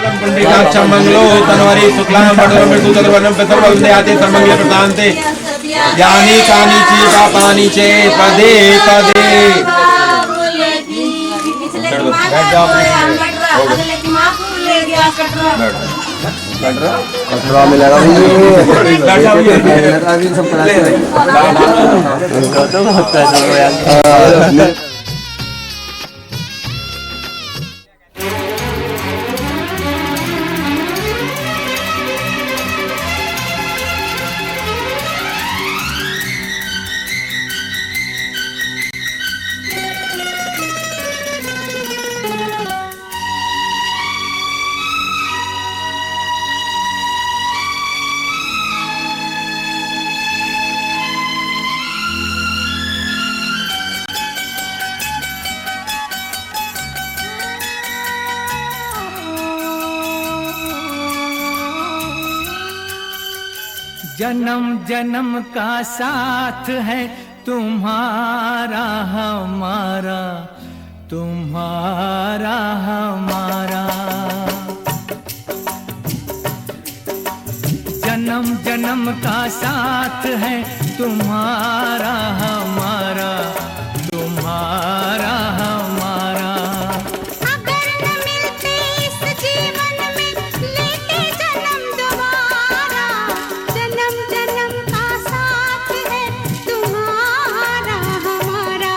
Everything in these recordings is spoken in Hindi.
पुंडरीकाक्षं मंगलो तनवरी शुक्लां वरदं मृदुतरवर्णं पितर्वन्दयाते सर्वमंगल प्रदान्ते यानि कानि च पापानि च पदे पदे। कटरा मिलेगा अभी सब जन्म जन्म का साथ है तुम्हारा हमारा, तुम्हारा हमारा। जन्म जन्म का साथ है तुम्हारा हमारा, तुम्हारा हमारा। अगर न मिलते इस जीवन में लेते जन्म दोबारा, जन्म जन्म का साथ है तुम्हारा हमारा,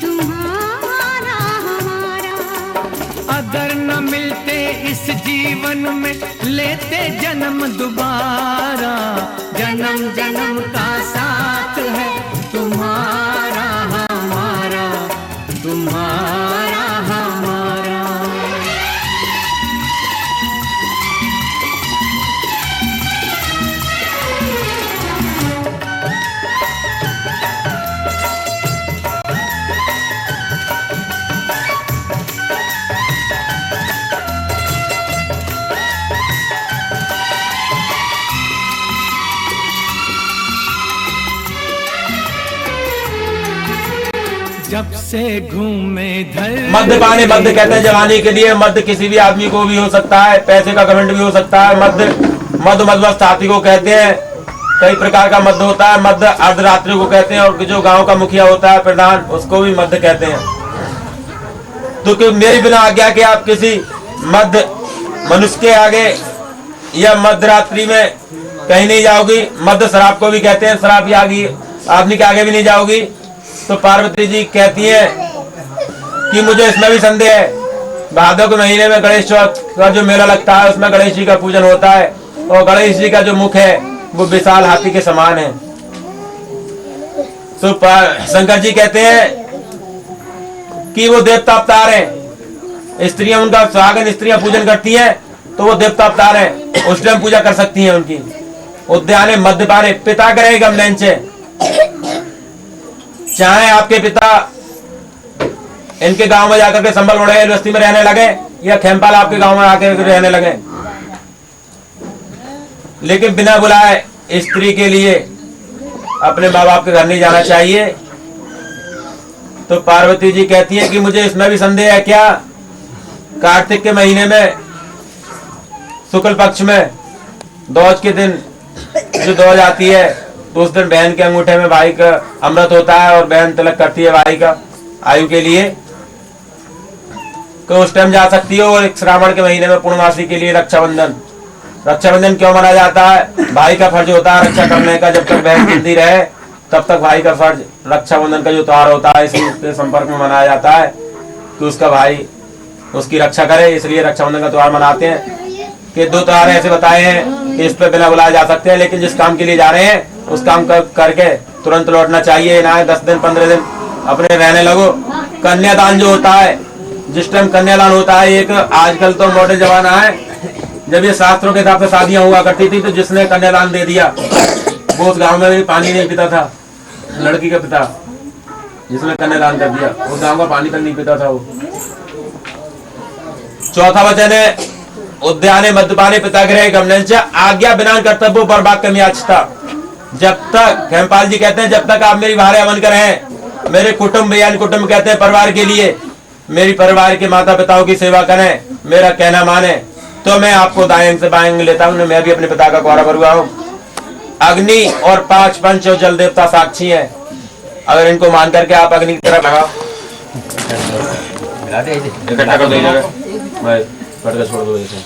तुम्हारा हमारा। अगर न मिलते इस जीवन में लेते जन्म दोबारा, जन्म जन्म का साथ है तुम्हारा हमारा, तुम्हारा हमारा। जब से घूमे धर मद्य पाने, मद्य कहते हैं जवानी के लिए। मद्य किसी भी आदमी को भी हो सकता है, पैसे का घमंड भी हो सकता है। मद्य मदमस्त हाथी को कहते हैं। कई प्रकार का मद्य होता है। मद्य अर्धरात्रि को कहते हैं, और जो गांव का मुखिया होता है प्रधान, उसको भी मद्य कहते हैं। तो क्यों मेरी बिना आज्ञा के आप किसी मद्य मनुष्य के आगे या मध्य रात्रि में कहीं नहीं जाओगी। मद्य शराब को भी कहते हैं, शराब की आगे आदमी के आगे भी नहीं जाओगी। तो पार्वती जी कहती है कि मुझे इसमें भी संदेह है। भादव के महीने में गणेश चौथ का जो मेला लगता है, उसमें गणेश जी का पूजन होता है, और गणेश जी का जो मुख है वो विशाल हाथी के समान है। तो शंकर जी कहते हैं कि वो देवता अवतार हैं। स्त्रियां उनका स्वागत, स्त्रियां पूजन करती हैं, तो वो देवता अवतार हैं, उस टाइम पूजा कर सकती हैं उनकी। उद्याने मध्यपाने पिता करे गमन से, चाहे आपके पिता इनके गांव में जाकर के संबल उड़े बस्ती में रहने लगे, या खेमपाल आपके गांव में आकर रहने लगे, लेकिन बिना बुलाए स्त्री के लिए अपने माँ बाप के घर नहीं जाना चाहिए। तो पार्वती जी कहती है कि मुझे इसमें भी संदेह है। क्या कार्तिक के महीने में शुक्ल पक्ष में दौज के दिन जो दौज आती है, तो उस दिन बहन के अंगूठे में भाई का अमृत होता है, और बहन तिलक करती है भाई का आयु के लिए। तो उस टाइम जा सकती है। और श्रावण के महीने में पूर्णमासी के लिए रक्षाबंधन। रक्षाबंधन क्यों मनाया जाता है? भाई का फर्ज होता है रक्षा करने का। जब तक बहन जिंदी रहे तब तक भाई का फर्ज, रक्षाबंधन का जो त्योहार होता है, इसी के संपर्क में मनाया जाता है कि उसका भाई उसकी रक्षा करे। इसलिए रक्षाबंधन का त्योहार मनाते हैं। कि दो त्योहार ऐसे बताए हैं कि इस पे बिना बुलाए जा सकते हैं, लेकिन जिस काम के लिए जा रहे हैं उस काम करके तुरंत लौटना चाहिए। ना 10 दिन 15 दिन अपने रहने लगो। कन्यादान जो होता है, जिस टाइम कन्यादान होता है, एक आजकल तो मॉडर्न जमाना है, जब ये शास्त्रों के हिसाब से शादियां हुआ करती थी, तो जिसने कन्यादान दे दिया वो उस गांव में भी पानी नहीं पीता था। लड़की का पिता जिसने कन्यादान कर दिया, उस गांव का पानी तक नहीं पीता था वो। चौथा वचन है उद्याने मद्यपाने पितागृहे गमनं च आज्ञा बिना कर्तव्य पर बात कमी आचता। जब तक खेमपाल जी कहते हैं, जब तक आप मेरी भार्या बनकर हैं, मेरे कुटुंब यानी कुटुंब कहते हैं परिवार के लिए, मेरी परिवार के माता पिताओं की सेवा करें, मेरा कहना माने, तो मैं आपको दाएं अंग से बाएं अंग लेता हूँ, मैं भी अपने पिता का गौरव करूँगा हूँ। अग्नि और 5 पंच और जल देवता साक्षी हैं। अगर इनको मान करके आप अग्नि की तरफ लगाओ, इकट्ठा कर दो जगह, पढ़ के छोड़ दो, जैसे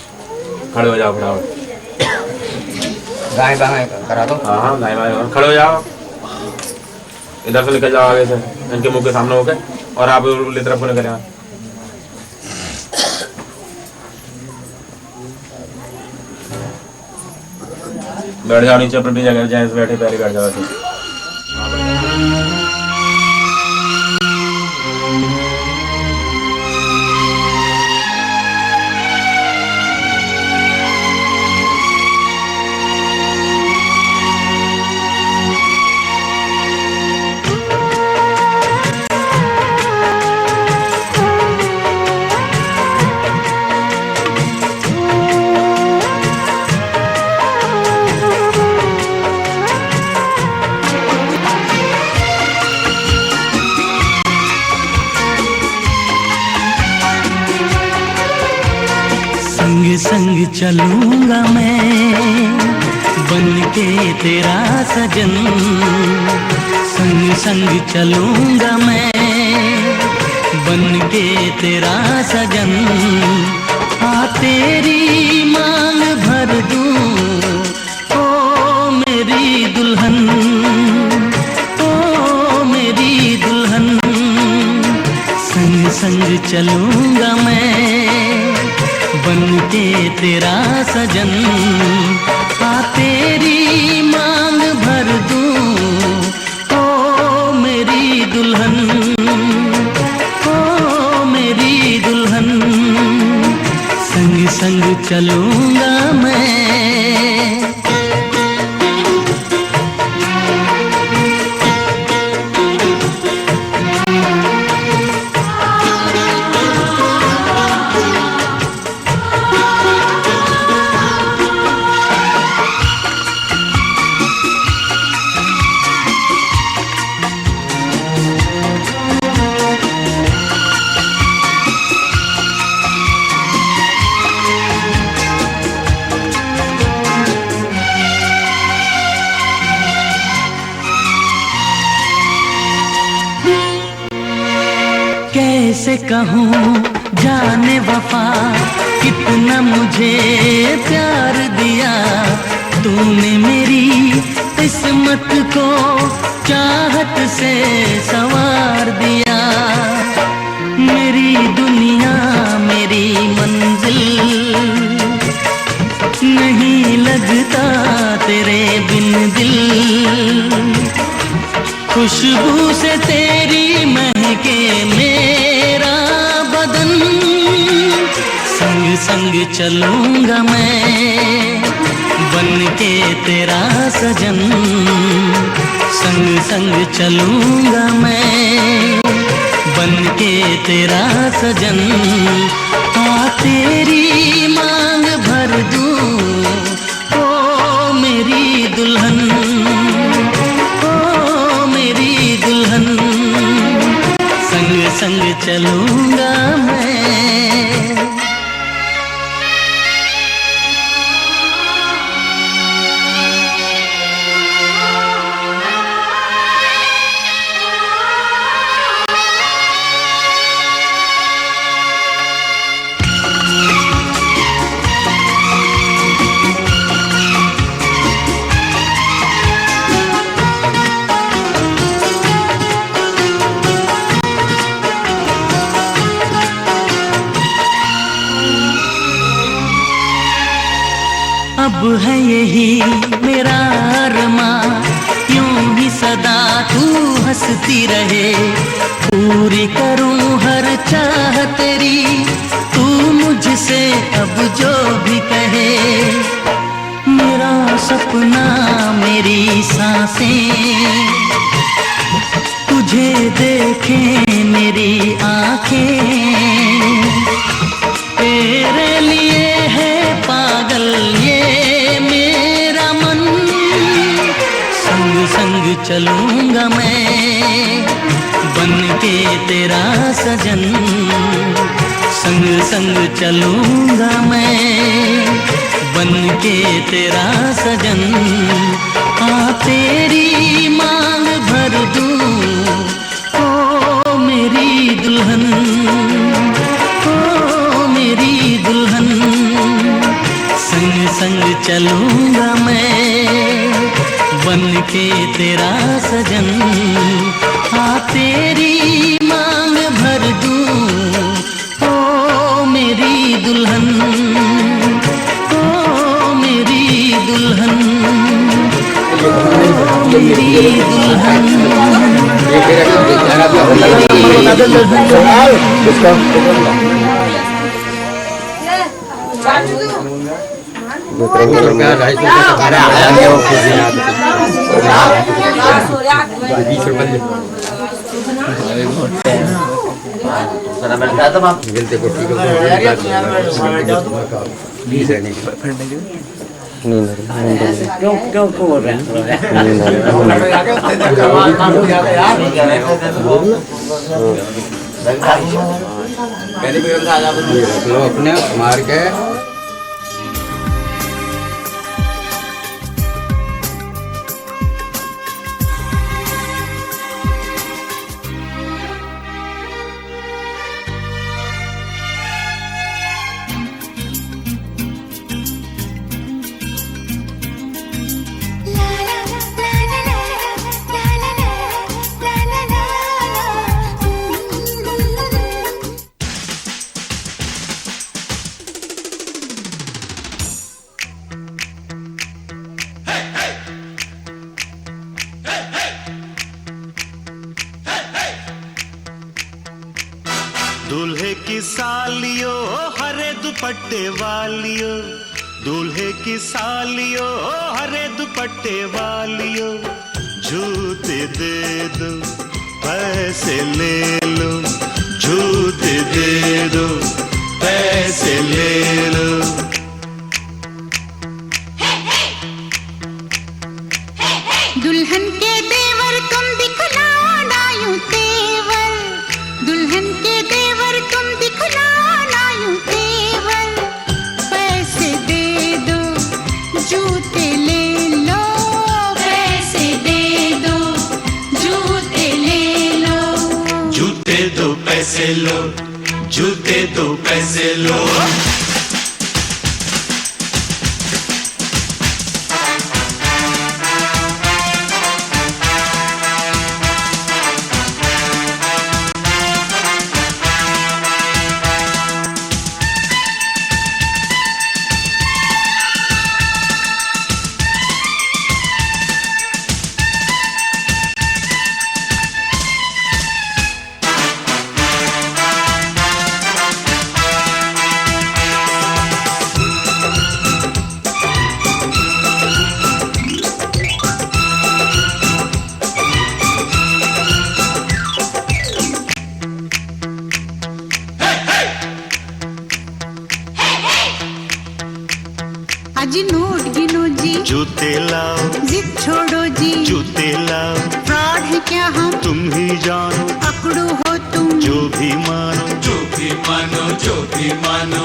खड़े हो जाओ, फटाफट दाएं बाएं करा दो। हाँ हाँ, दाएं बाएं खड़े हो जाओ, इधर से निकल जाओ आगे से, इनके मुंह के सामने होके, और आप उल्टी तरफ को निकल आओ। बैठ जाओ नीचे अपनी जगह, जैसे बैठे पहले बैठ जाओ ऐसे। संग संग चलूंगा मैं बन के तेरा सजन, संग संग चलूंगा मैं बन के तेरा सजन। हाँ तेरी मांग भर दूं ओ मेरी दुल्हन, ओ मेरी दुल्हन। संग संग चलूंगा मैं बन के तेरा सजन। हाँ तेरी मांग भर दूं ओ मेरी दुल्हन, ओ मेरी दुल्हन। संग संग चलूंगा मैं। कैसे कहूँ जाने वफा कितना मुझे प्यार दिया तूने, मेरी किस्मत को चाहत से संवार दिया। मेरी दुनिया मेरी मंजिल नहीं लगता तेरे बिन दिल। खुशबू से तेरी महके मेरा बदन। संग संग चलूंगा मैं बन के तेरा सजन। संग संग चलूंगा मैं बन के तेरा सजन। हाँ तेरी मांग भर दूं ओ मेरी दुल्हन, दुल्हन। संग संग चलूंगा मैं। अब है यही मेरा अरमां, यूं ही सदा तू हंसती रहे। पूरी करूं हर चाह तेरी, तू मुझसे अब जो भी कहे। मेरा सपना मेरी सांसें तुझे देखें मेरी आंखें। तेरे लिए है पागल ये मेरा मन। संग संग चलूंगा मैं बन के तेरा सजन। संग संग चलूंगा मैं के तेरा सजन, हाँ तेरी मांग भर दूं ओ मेरी दुल्हन, ओ मेरी दुल्हन। संग संग चलूंगा मैं बन के तेरा सजन, हाँ तेरी मांग भर दूं ओ मेरी दुल्हन, ओ मेरी दुल्हन, ओ मेरी क्यों बोल रहे हैं अपने मार के। दूल्हे की सालियो हरे दुपट्टे वालियो, दूल्हे की सालियो हरे दुपट्टे वालियो, जूते दे दो पैसे ले लो, जूते दे दो पैसे ले लो। दुल्हन के देवर तुम दिखलाओ ना यूं तेवर, दुल्हन के देवर तुम दिखलाओ ना यूं तेवर। पैसे दे दो जूते ले लो, पैसे दे दो जूते ले लो, जूते दो पैसे लो, जूते दो पैसे लो। अजी नोट गिनो जी, जूते लाओ, जिद छोड़ो जी, जूते लाओ, फ्रॉड है क्या हम तुम ही जानो, पकड़ो हो तुम जो भी मानो, जो भी मानो, जो भी मानो।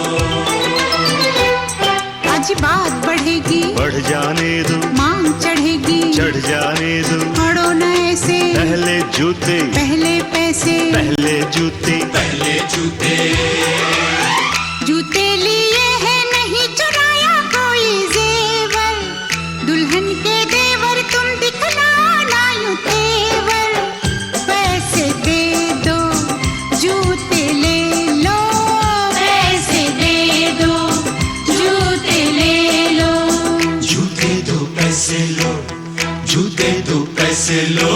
आज बात बढ़ेगी, बढ़ जाने दो, मांग चढ़ेगी, चढ़ जाने दो, पड़ो न ऐसे, पहले जूते, पहले पैसे, पहले जूते, पहले जूते। जूते लिए है नहीं चुराया कोई जेवर, दुल्हन के देवर तुम दिखलाओ ना यूं तेवर। पैसे दे दो जूते ले लो, पैसे दे दो जूते ले लो, जूते दो पैसे लो, जूते दो पैसे लो।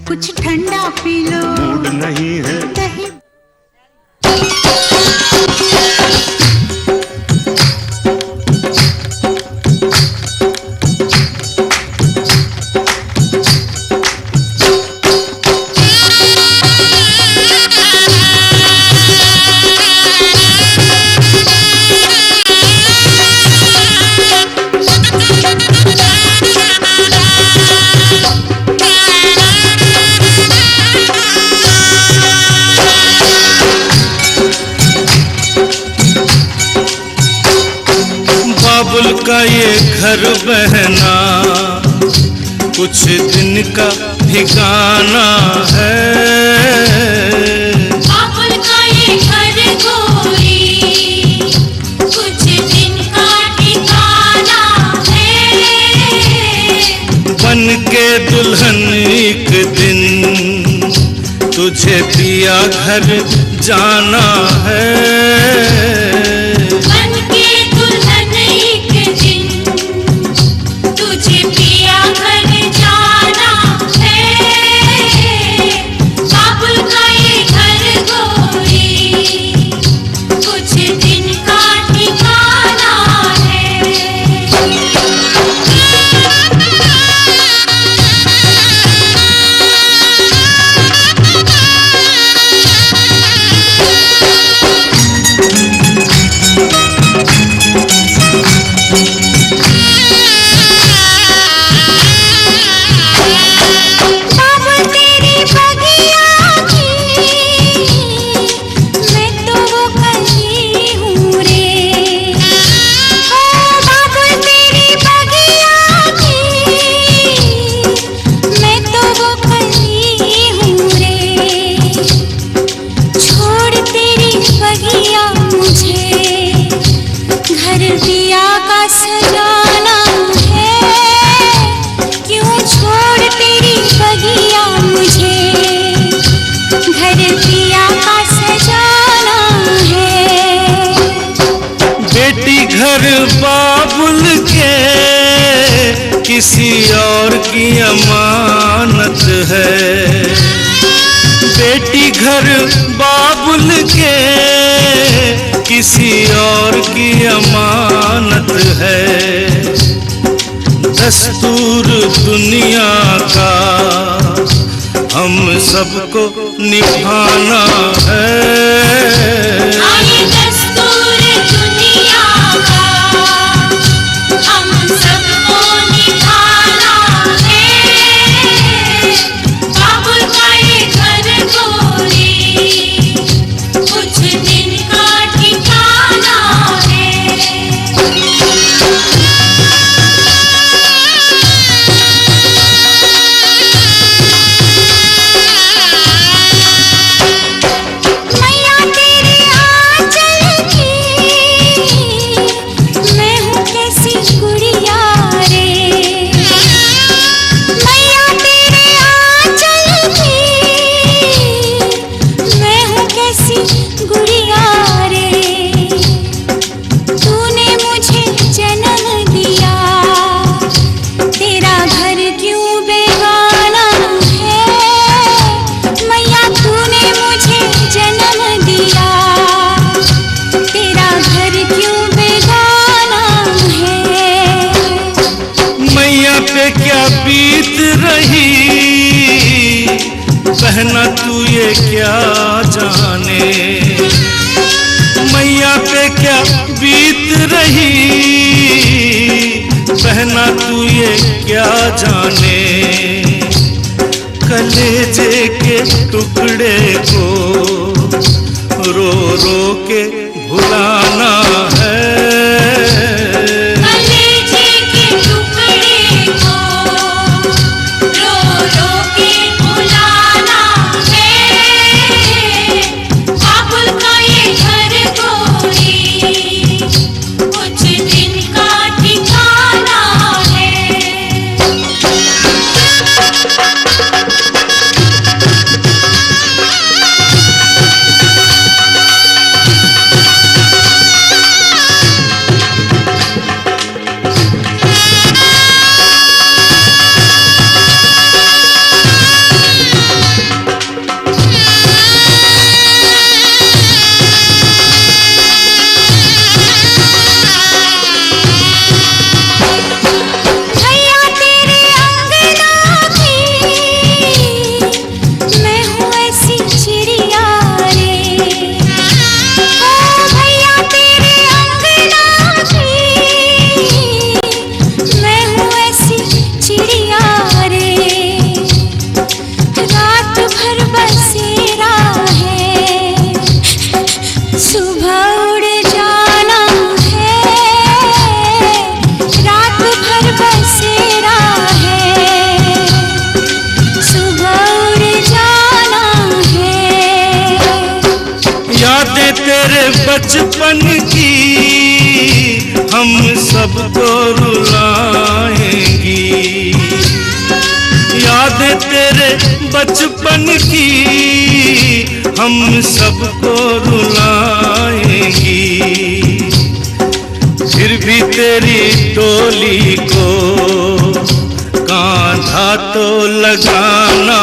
कुछ ठंडा पी लो, मूड नहीं है। दही बाबुल का ये घर बहना कुछ दिन का ठिकाना है। बाबुल का ये घर गोरी कुछ दिन का ठिकाना है। बन के दुल्हन एक दिन तुझे पिया घर जाना है। बन के दुल्हन एक दिन तुझे पिया घर जाना है। बाबुल का ये घर गोरी कुछ दिन का ठिकाना है। बाबुल तेरी बगिया की मैं तो वो कली हूँ रे। ओ बाबुल तेरी बगिया की मैं तो वो कली हूँ रे। छोड़ तेरी बगिया मुझे घर दिया का सजाना है। क्यों छोड़ तेरी बगिया मुझे घर दिया का सजाना है। बेटी घर बाबुल के किसी और की अमानत है। बेटी घर बाबुल के किसी और की अमानत है। दस्तूर दुनिया का हम सबको निभाना है। आए दस्तूर दुनिया का हम सबको निभाना है। बाबुल का ये घर गोरी कुछ दिन का ठिकाना है। मैया तेरी आंचल की मैं हूँ कैसी गुड़िया रे। मैया तेरे आंचल की मैं हूँ कैसी गुड़िया रे। तूने मुझे जन्म दिया तेरा घर क्यों बेगाना है। मैया तूने मुझे जन्म दिया तेरा घर क्यों बेगाना है। मैया पे क्या बीत रही बहना तू ये क्या जाने। मैया पे क्या बीत रही बहना तू ये क्या जाने। कलेजे के टुकड़े को रो रो के भुलाना है। कलेजे के टुकड़े को रो रो के भुलाना है। बाबुल का ये घर गोरी कुछ दिन का ठिकाना है। बचपन की हम सबको रुलाएंगी। यादें तेरे बचपन की हम सबको रुलाएंगी। फिर भी तेरी डोली को कांधा तो लगाना